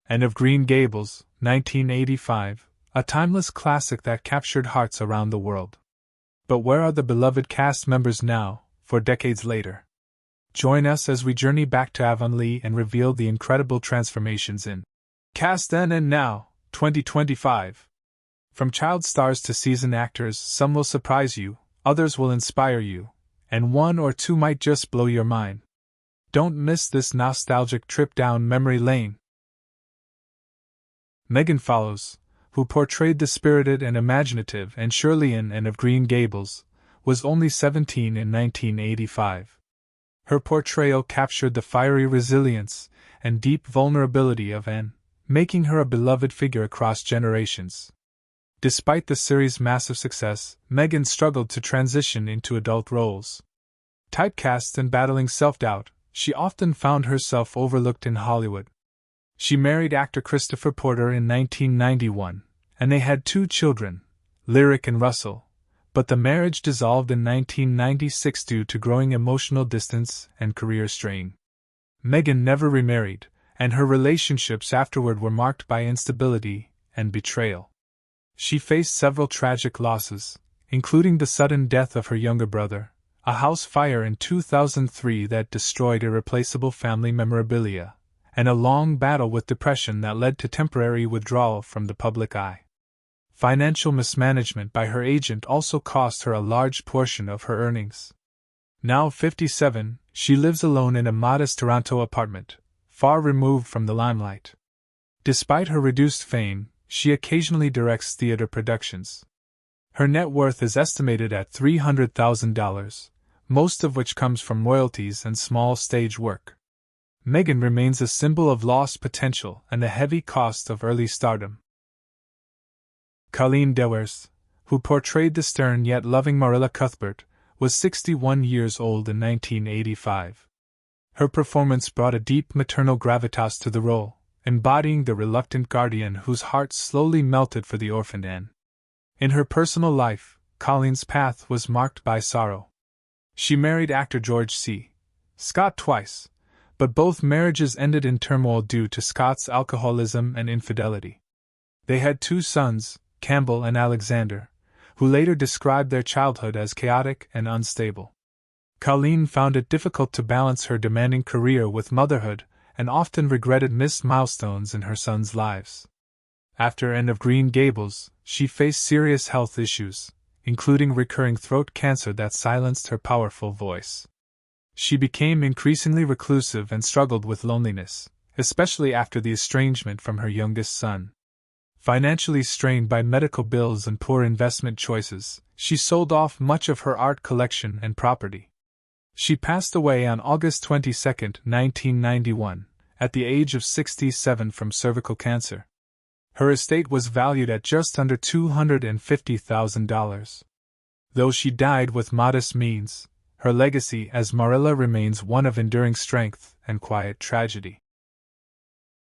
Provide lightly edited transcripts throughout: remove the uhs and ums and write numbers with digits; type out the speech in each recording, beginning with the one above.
and of Green Gables, 1985, a timeless classic that captured hearts around the world. But where are the beloved cast members now, 4 decades later? Join us as we journey back to Avonlea and reveal the incredible transformations in cast then and now, 2025. From child stars to seasoned actors, some will surprise you, others will inspire you, and one or two might just blow your mind. Don't miss this nostalgic trip down memory lane. Megan Follows, who portrayed the spirited and imaginative Anne Shirley in and of Green Gables, was only 17 in 1985. Her portrayal captured the fiery resilience and deep vulnerability of Anne, making her a beloved figure across generations. Despite the series' massive success, Megan struggled to transition into adult roles. Typecast and battling self-doubt, she often found herself overlooked in Hollywood. She married actor Christopher Porter in 1991, and they had 2 children, Lyric and Russell, but the marriage dissolved in 1996 due to growing emotional distance and career strain. Megan never remarried, and her relationships afterward were marked by instability and betrayal. She faced several tragic losses, including the sudden death of her younger brother, a house fire in 2003 that destroyed irreplaceable family memorabilia, and a long battle with depression that led to temporary withdrawal from the public eye. Financial mismanagement by her agent also cost her a large portion of her earnings. Now 57, she lives alone in a modest Toronto apartment, far removed from the limelight. Despite her reduced fame, she occasionally directs theater productions. Her net worth is estimated at $300,000, most of which comes from royalties and small stage work. Megan remains a symbol of lost potential and the heavy cost of early stardom. Colleen Dewars, who portrayed the stern yet loving Marilla Cuthbert, was 61 years old in 1985. Her performance brought a deep maternal gravitas to the role, embodying the reluctant guardian whose heart slowly melted for the orphaned Anne. In her personal life, Colleen's path was marked by sorrow. She married actor George C. Scott twice, but both marriages ended in turmoil due to Scott's alcoholism and infidelity. They had 2 sons, Campbell and Alexander, who later described their childhood as chaotic and unstable. Colleen found it difficult to balance her demanding career with motherhood and often regretted missed milestones in her sons' lives. After End of Green Gables, she faced serious health issues, including recurring throat cancer that silenced her powerful voice. She became increasingly reclusive and struggled with loneliness, especially after the estrangement from her youngest son. Financially strained by medical bills and poor investment choices, she sold off much of her art collection and property. She passed away on August 22, 1991, at the age of 67 from cervical cancer. Her estate was valued at just under $250,000. Though she died with modest means, her legacy as Marilla remains one of enduring strength and quiet tragedy.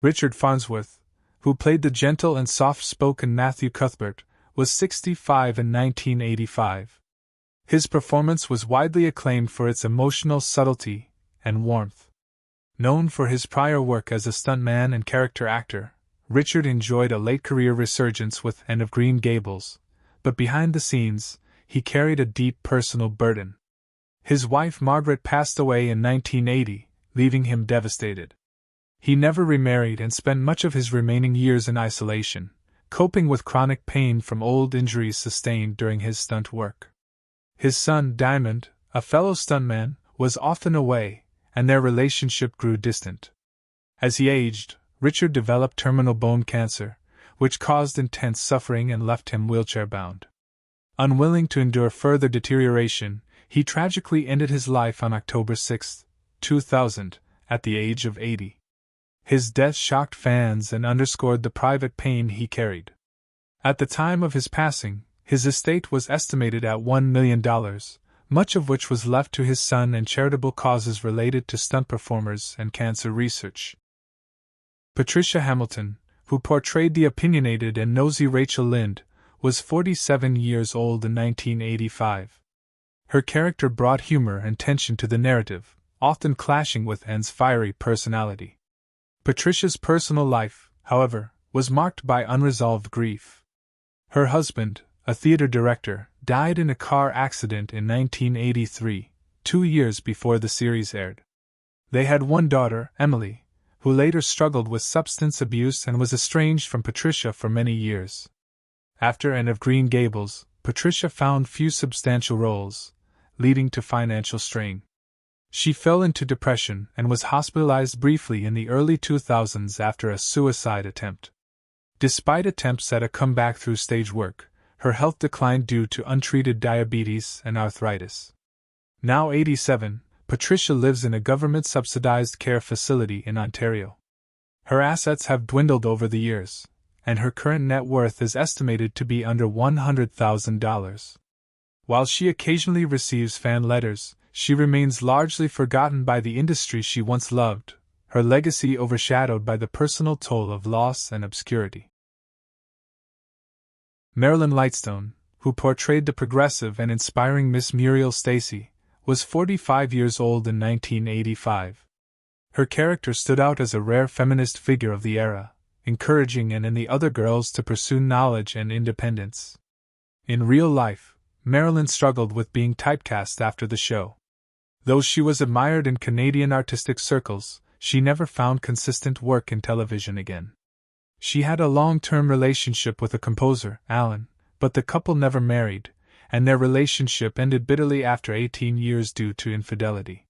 Richard Farnsworth, who played the gentle and soft-spoken Matthew Cuthbert, was 65 in 1985. His performance was widely acclaimed for its emotional subtlety and warmth. Known for his prior work as a stuntman and character actor, Richard enjoyed a late-career resurgence with End of Green Gables, but behind the scenes, he carried a deep personal burden. His wife Margaret passed away in 1980, leaving him devastated. He never remarried and spent much of his remaining years in isolation, coping with chronic pain from old injuries sustained during his stunt work. His son, Diamond, a fellow stuntman, was often away, and their relationship grew distant. As he aged, Richard developed terminal bone cancer, which caused intense suffering and left him wheelchair-bound. Unwilling to endure further deterioration, he tragically ended his life on October 6, 2000, at the age of 80. His death shocked fans and underscored the private pain he carried. At the time of his passing, his estate was estimated at $1 million, much of which was left to his son and charitable causes related to stunt performers and cancer research. Patricia Hamilton, who portrayed the opinionated and nosy Rachel Lynde, was 47 years old in 1985. Her character brought humor and tension to the narrative, often clashing with Anne's fiery personality. Patricia's personal life, however, was marked by unresolved grief. Her husband, a theater director, died in a car accident in 1983, 2 years before the series aired. They had one daughter, Emily, who later struggled with substance abuse and was estranged from Patricia for many years. After End of Green Gables, Patricia found few substantial roles, leading to financial strain. She fell into depression and was hospitalized briefly in the early 2000s after a suicide attempt. Despite attempts at a comeback through stage work, her health declined due to untreated diabetes and arthritis. Now 87, Patricia lives in a government-subsidized care facility in Ontario. Her assets have dwindled over the years, and her current net worth is estimated to be under $100,000. While she occasionally receives fan letters, she remains largely forgotten by the industry she once loved, her legacy overshadowed by the personal toll of loss and obscurity. Marilyn Lightstone, who portrayed the progressive and inspiring Miss Muriel Stacy, was 45 years old in 1985. Her character stood out as a rare feminist figure of the era, encouraging Anne and the other girls to pursue knowledge and independence. In real life, Marilyn struggled with being typecast after the show. Though she was admired in Canadian artistic circles, she never found consistent work in television again. She had a long-term relationship with a composer, Alan, but the couple never married, and their relationship ended bitterly after 18 years due to infidelity.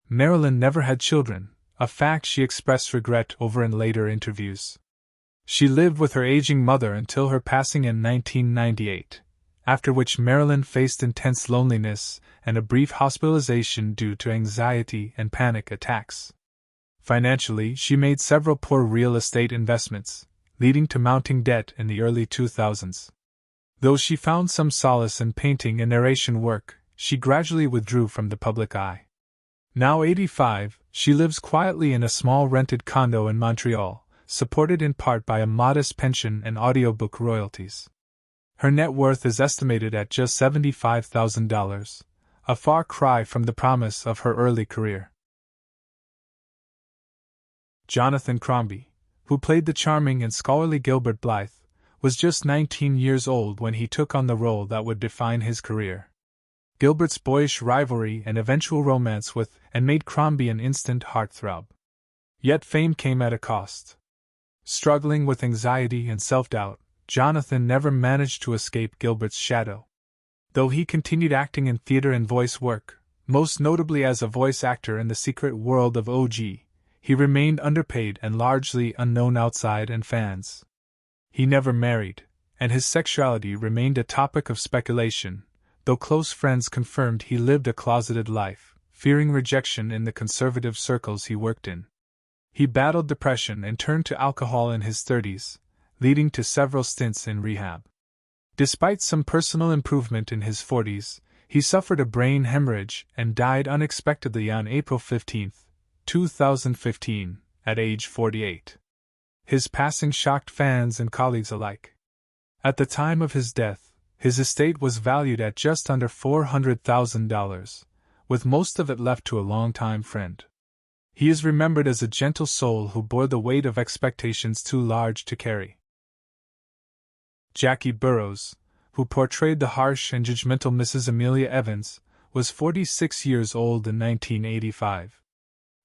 Marilyn never had children, a fact she expressed regret over in later interviews. She lived with her aging mother until her passing in 1998, after which Marilyn faced intense loneliness and a brief hospitalization due to anxiety and panic attacks. Financially, she made several poor real estate investments, leading to mounting debt in the early 2000s. Though she found some solace in painting and narration work, she gradually withdrew from the public eye. Now 85, she lives quietly in a small rented condo in Montreal, supported in part by a modest pension and audiobook royalties. Her net worth is estimated at just $75,000, a far cry from the promise of her early career. Jonathan Crombie, who played the charming and scholarly Gilbert Blythe, was just 19 years old when he took on the role that would define his career. Gilbert's boyish rivalry and eventual romance with Anne made Crombie an instant heartthrob. Yet fame came at a cost. Struggling with anxiety and self-doubt, Jonathan never managed to escape Gilbert's shadow. Though he continued acting in theater and voice work, most notably as a voice actor in The Secret World of O.G., he remained underpaid and largely unknown outside and fans. He never married, and his sexuality remained a topic of speculation, though close friends confirmed he lived a closeted life, fearing rejection in the conservative circles he worked in. He battled depression and turned to alcohol in his 30s, leading to several stints in rehab. Despite some personal improvement in his 40s, he suffered a brain hemorrhage and died unexpectedly on April 15, 2015, at age 48. His passing shocked fans and colleagues alike. At the time of his death, his estate was valued at just under $400,000, with most of it left to a longtime friend. He is remembered as a gentle soul who bore the weight of expectations too large to carry. Jackie Burroughs, who portrayed the harsh and judgmental Mrs. Amelia Evans, was 46 years old in 1985.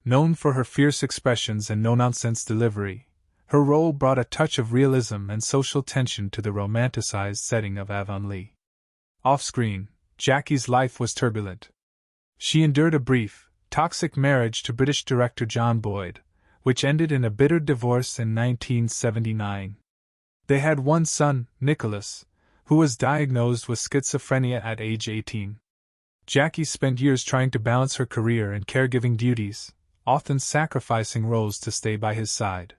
Known for her fierce expressions and no-nonsense delivery, her role brought a touch of realism and social tension to the romanticized setting of Avonlea. Off-screen, Jackie's life was turbulent. She endured a brief, toxic marriage to British director John Boyd, which ended in a bitter divorce in 1979. They had one son, Nicholas, who was diagnosed with schizophrenia at age 18. Jackie spent years trying to balance her career and caregiving duties, often sacrificing roles to stay by his side.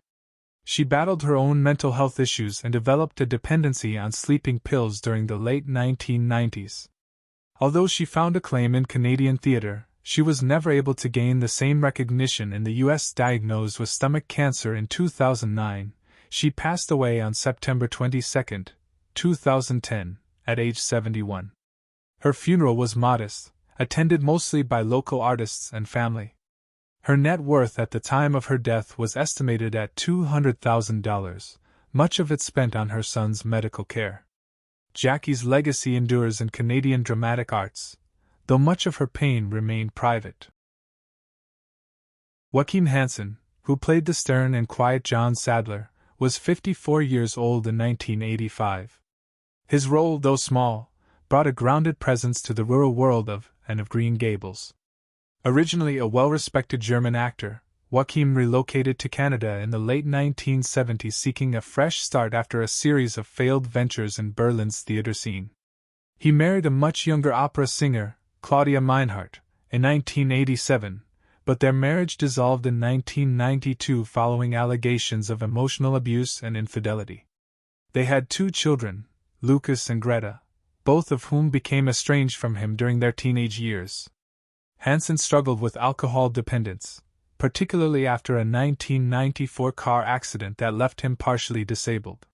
She battled her own mental health issues and developed a dependency on sleeping pills during the late 1990s. Although she found acclaim in Canadian theatre, she was never able to gain the same recognition in the U.S. Diagnosed with stomach cancer in 2009, she passed away on September 22, 2010, at age 71. Her funeral was modest, attended mostly by local artists and family. Her net worth at the time of her death was estimated at $200,000, much of it spent on her son's medical care. Jackie's legacy endures in Canadian dramatic arts, though much of her pain remained private. Joachim Hansen, who played the stern and quiet John Sadler, was 54 years old in 1985. His role, though small, brought a grounded presence to the rural world of Green Gables. Originally a well-respected German actor, Joachim relocated to Canada in the late 1970s seeking a fresh start after a series of failed ventures in Berlin's theater scene. He married a much younger opera singer, Claudia Meinhardt, in 1987, but their marriage dissolved in 1992 following allegations of emotional abuse and infidelity. They had 2 children, Lucas and Greta, both of whom became estranged from him during their teenage years. Hansen struggled with alcohol dependence, particularly after a 1994 car accident that left him partially disabled.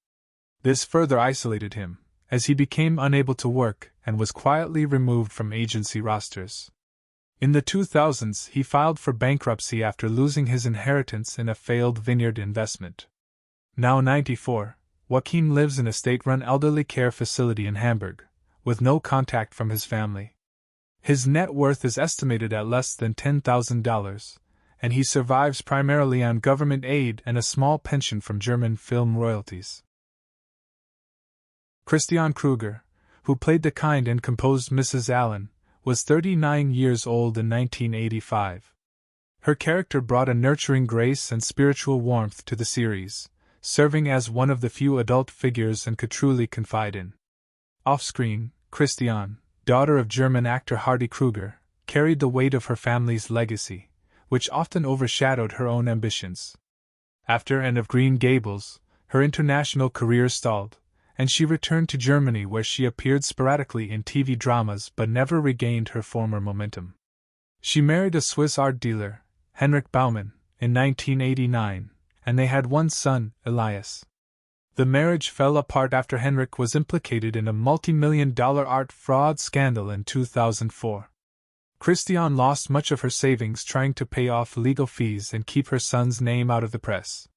This further isolated him, as he became unable to work and was quietly removed from agency rosters. In the 2000s, he filed for bankruptcy after losing his inheritance in a failed vineyard investment. Now 94, Joachim lives in a state-run elderly care facility in Hamburg, with no contact from his family. His net worth is estimated at less than $10,000, and he survives primarily on government aid and a small pension from German film royalties. Christiane Kruger, who played the kind and composed Mrs. Allen, was 39 years old in 1985. Her character brought a nurturing grace and spiritual warmth to the series, serving as one of the few adult figures Anne could truly confide in. Off-screen, Christiane, daughter of German actor Hardy Kruger, carried the weight of her family's legacy, which often overshadowed her own ambitions. After Anne of Green Gables, her international career stalled, and she returned to Germany where she appeared sporadically in TV dramas but never regained her former momentum. She married a Swiss art dealer, Henrik Baumann, in 1989, and they had 1 son, Elias. The marriage fell apart after Henrik was implicated in a multi-million-dollar art fraud scandal in 2004. Christiane lost much of her savings trying to pay off legal fees and keep her son's name out of the press.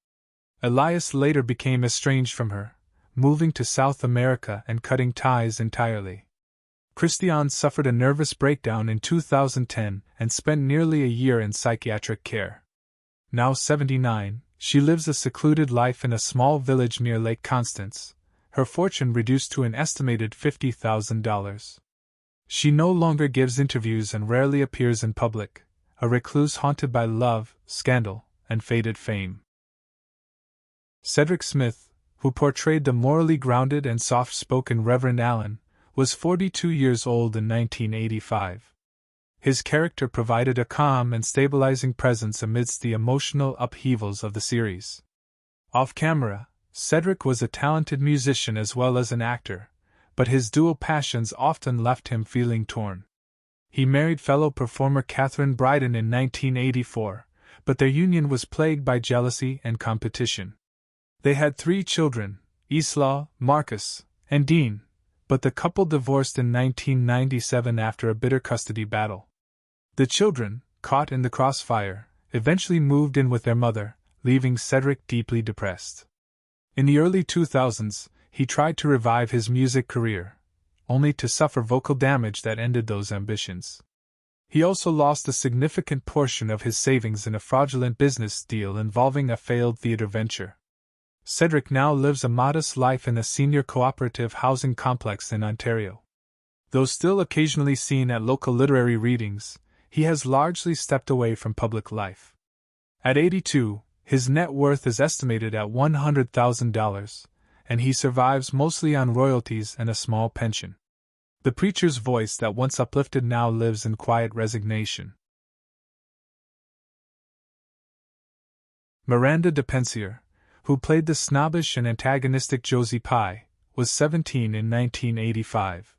Elias later became estranged from her, moving to South America and cutting ties entirely. Christiane suffered a nervous breakdown in 2010 and spent nearly a year in psychiatric care. Now 79, she lives a secluded life in a small village near Lake Constance, her fortune reduced to an estimated $50,000. She no longer gives interviews and rarely appears in public, a recluse haunted by love, scandal, and faded fame. Cedric Smith, who portrayed the morally grounded and soft-spoken Reverend Allen, was 42 years old in 1985. His character provided a calm and stabilizing presence amidst the emotional upheavals of the series. Off-camera, Cedric was a talented musician as well as an actor, but his dual passions often left him feeling torn. He married fellow performer Catherine Bryden in 1984, but their union was plagued by jealousy and competition. They had 3 children, Isla, Marcus, and Dean, but the couple divorced in 1997 after a bitter custody battle. The children, caught in the crossfire, eventually moved in with their mother, leaving Cedric deeply depressed. In the early 2000s, he tried to revive his music career, only to suffer vocal damage that ended those ambitions. He also lost a significant portion of his savings in a fraudulent business deal involving a failed theater venture. Cedric now lives a modest life in a senior cooperative housing complex in Ontario. Though still occasionally seen at local literary readings, he has largely stepped away from public life. At 82, his net worth is estimated at $100,000, and he survives mostly on royalties and a small pension. The preacher's voice that once uplifted now lives in quiet resignation. Miranda de Pensier, who played the snobbish and antagonistic Josie Pye, was 17 in 1985.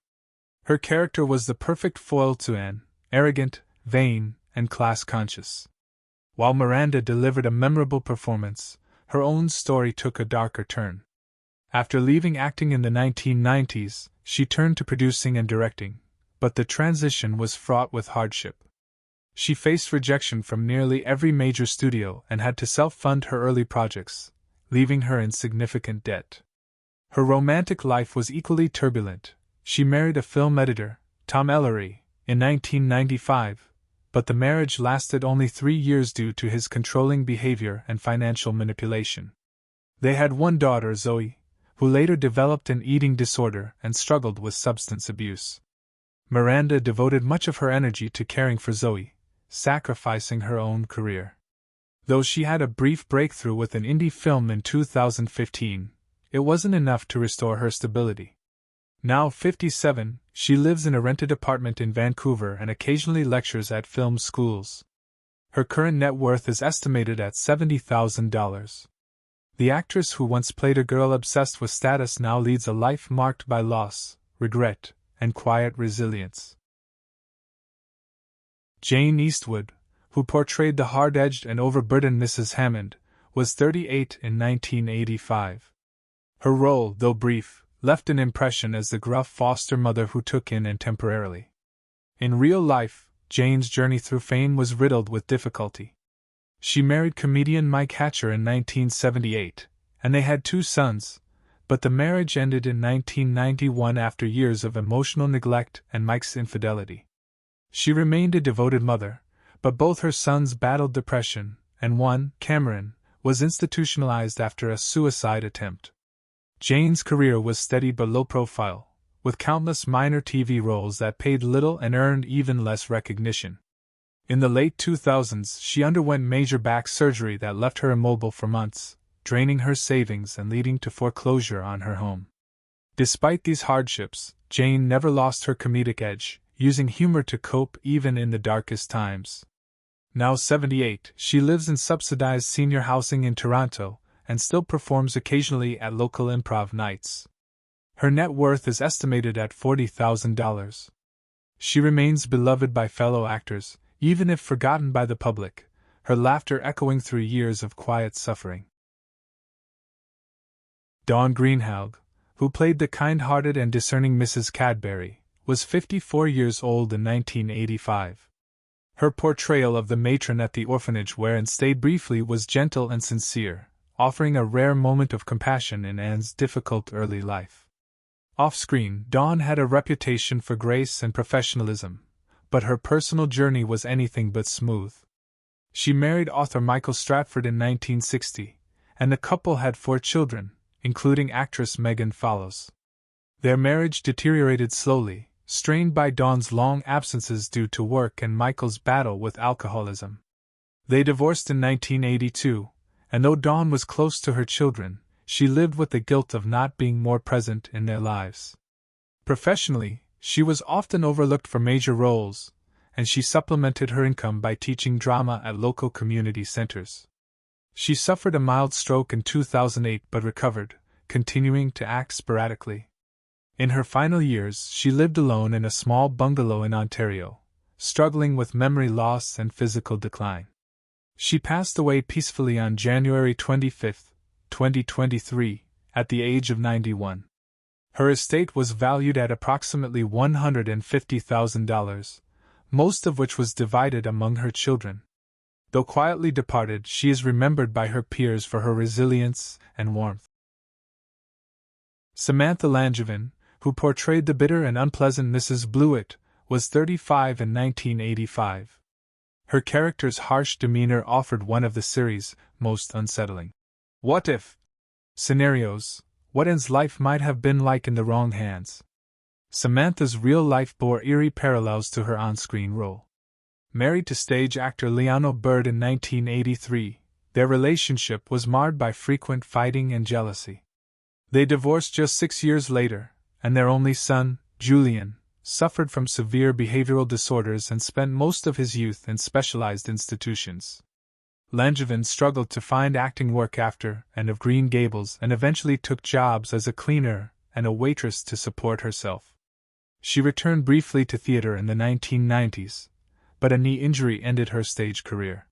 Her character was the perfect foil to Anne, arrogant, vain, and class-conscious. While Miranda delivered a memorable performance, her own story took a darker turn. After leaving acting in the 1990s, she turned to producing and directing, but the transition was fraught with hardship. She faced rejection from nearly every major studio and had to self-fund her early projects, leaving her in significant debt. Her romantic life was equally turbulent. She married a film editor, Tom Ellery, in 1995, but the marriage lasted only 3 years due to his controlling behavior and financial manipulation. They had one daughter, Zoe, who later developed an eating disorder and struggled with substance abuse. Miranda devoted much of her energy to caring for Zoe, sacrificing her own career. Though she had a brief breakthrough with an indie film in 2015, it wasn't enough to restore her stability. Now 57, she lives in a rented apartment in Vancouver and occasionally lectures at film schools. Her current net worth is estimated at $70,000. The actress who once played a girl obsessed with status now leads a life marked by loss, regret, and quiet resilience. Jane Eastwood, who portrayed the hard-edged and overburdened Mrs. Hammond, was 38 in 1985. Her role, though brief, left an impression as the gruff foster mother who took in and temporarily. In real life, Jane's journey through fame was riddled with difficulty. She married comedian Mike Hatcher in 1978, and they had 2 sons, but the marriage ended in 1991 after years of emotional neglect and Mike's infidelity. She remained a devoted mother, but both her sons battled depression, and one, Cameron, was institutionalized after a suicide attempt. Jane's career was steady but low profile, with countless minor TV roles that paid little and earned even less recognition. In the late 2000s, she underwent major back surgery that left her immobile for months, draining her savings and leading to foreclosure on her home. Despite these hardships, Jane never lost her comedic edge, using humor to cope even in the darkest times. Now 78, she lives in subsidized senior housing in Toronto, and still performs occasionally at local improv nights. Her net worth is estimated at $40,000. She remains beloved by fellow actors, even if forgotten by the public, her laughter echoing through years of quiet suffering. Dawn Greenhalgh, who played the kind-hearted and discerning Mrs. Cadbury, was 54 years old in 1985. Her portrayal of the matron at the orphanage where Anne stayed briefly was gentle and sincere, offering a rare moment of compassion in Anne's difficult early life. Off-screen, Dawn had a reputation for grace and professionalism, but her personal journey was anything but smooth. She married author Michael Stratford in 1960, and the couple had 4 children, including actress Megan Follows. Their marriage deteriorated slowly, strained by Dawn's long absences due to work and Michael's battle with alcoholism. They divorced in 1982, and though Dawn was close to her children, she lived with the guilt of not being more present in their lives. Professionally, she was often overlooked for major roles, and she supplemented her income by teaching drama at local community centers. She suffered a mild stroke in 2008 but recovered, continuing to act sporadically. In her final years, she lived alone in a small bungalow in Ontario, struggling with memory loss and physical decline. She passed away peacefully on January 25, 2023, at the age of 91. Her estate was valued at approximately $150,000, most of which was divided among her children. Though quietly departed, she is remembered by her peers for her resilience and warmth. Samantha Langevin, who portrayed the bitter and unpleasant Mrs. Blewett, was 35 in 1985. Her character's harsh demeanor offered one of the series' most unsettling what-if scenarios, what Anne's life might have been like in the wrong hands. Samantha's real life bore eerie parallels to her on-screen role. Married to stage actor Leano Bird in 1983, their relationship was marred by frequent fighting and jealousy. They divorced just 6 years later, and their only son, Julian, suffered from severe behavioral disorders and spent most of his youth in specialized institutions. Langevin struggled to find acting work after and of Green Gables and eventually took jobs as a cleaner and a waitress to support herself. She returned briefly to theater in the 1990s, but a knee injury ended her stage career.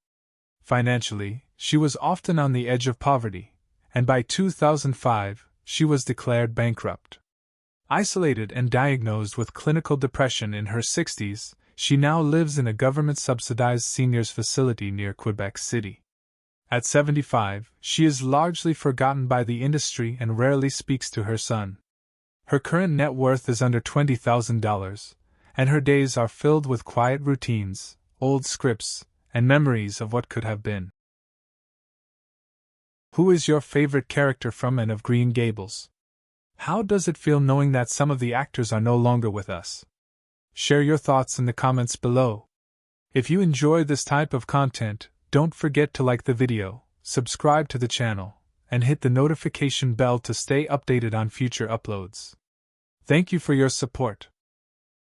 Financially, she was often on the edge of poverty, and by 2005, she was declared bankrupt. Isolated and diagnosed with clinical depression in her 60s, She now lives in a government-subsidized seniors facility near Quebec City. At 75, she is largely forgotten by the industry and rarely speaks to her son. Her current net worth is under $20,000, and her days are filled with quiet routines, old scripts, and memories of what could have been. Who is your favorite character from and of Green Gables? How does it feel knowing that some of the actors are no longer with us? Share your thoughts in the comments below. If you enjoy this type of content, don't forget to like the video, subscribe to the channel, and hit the notification bell to stay updated on future uploads. Thank you for your support.